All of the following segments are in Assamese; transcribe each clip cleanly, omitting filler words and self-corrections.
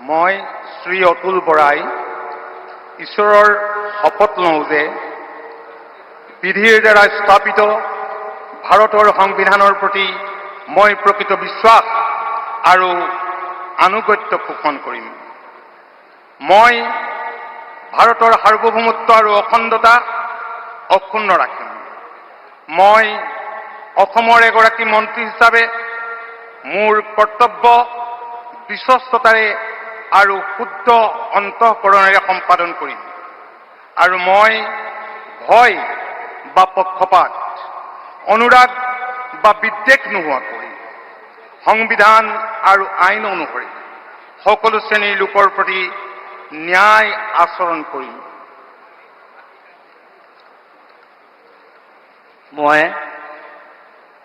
মই শ্ৰী অতুল বৰাই ঈশ্বৰৰ শপত লওঁ যে বিধিৰ দ্বাৰা স্থাপিত ভাৰতৰ সংবিধানৰ প্ৰতি মই প্ৰকৃত বিশ্বাস আৰু আনুগত্য পোষণ কৰিম। মই ভাৰতৰ সাৰ্বভৌমত্ব আৰু অখণ্ডতা অক্ষুণ্ণ ৰাখিম। মই অসমৰ এগৰাকী মন্ত্ৰী হিচাপে মোৰ কৰ্তব্য বিশ্বস্ততাৰে আৰু শুদ্ধ অন্তঃকৰণেৰে সম্পাদন কৰিম আৰু মই ভয় বা পক্ষপাত, অনুৰাগ বা বিদ্বেষ নোহোৱাকৈ সংবিধান আৰু আইন অনুসৰি সকলো শ্ৰেণীৰ লোকৰ প্ৰতি ন্যায় আচৰণ কৰিম।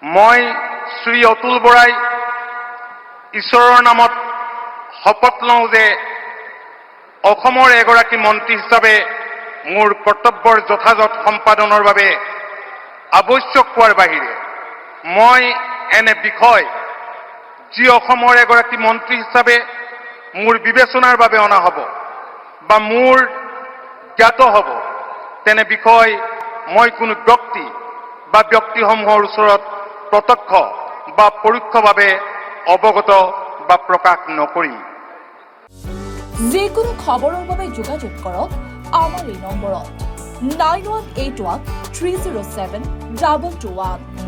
মই শ্ৰী অতুল বৰাই ঈশ্বৰৰ নামত শপত লওঁ যে অসমৰ এগৰাকী মন্ত্ৰী হিচাপে মোৰ কৰ্তব্যৰ যথাযথ সম্পাদনৰ বাবে আৱশ্যক হোৱাৰ বাহিৰে মই এনে বিষয় যি অসমৰ এগৰাকী মন্ত্ৰী হিচাপে মোৰ বিবেচনাৰ বাবে অনা হ'ব বা মোৰ জ্ঞাত হ'ব তেনে বিষয় মই কোনো ব্যক্তি বা ব্যক্তিসমূহৰ ওচৰত প্ৰত্যক্ষ বা পৰোক্ষভাৱে অৱগত বা প্ৰকাশ নকৰিম। যিকোনো খবৰৰ বাবে যোগাযোগ কৰক আমাৰ এই নম্বৰত 9181 307 221।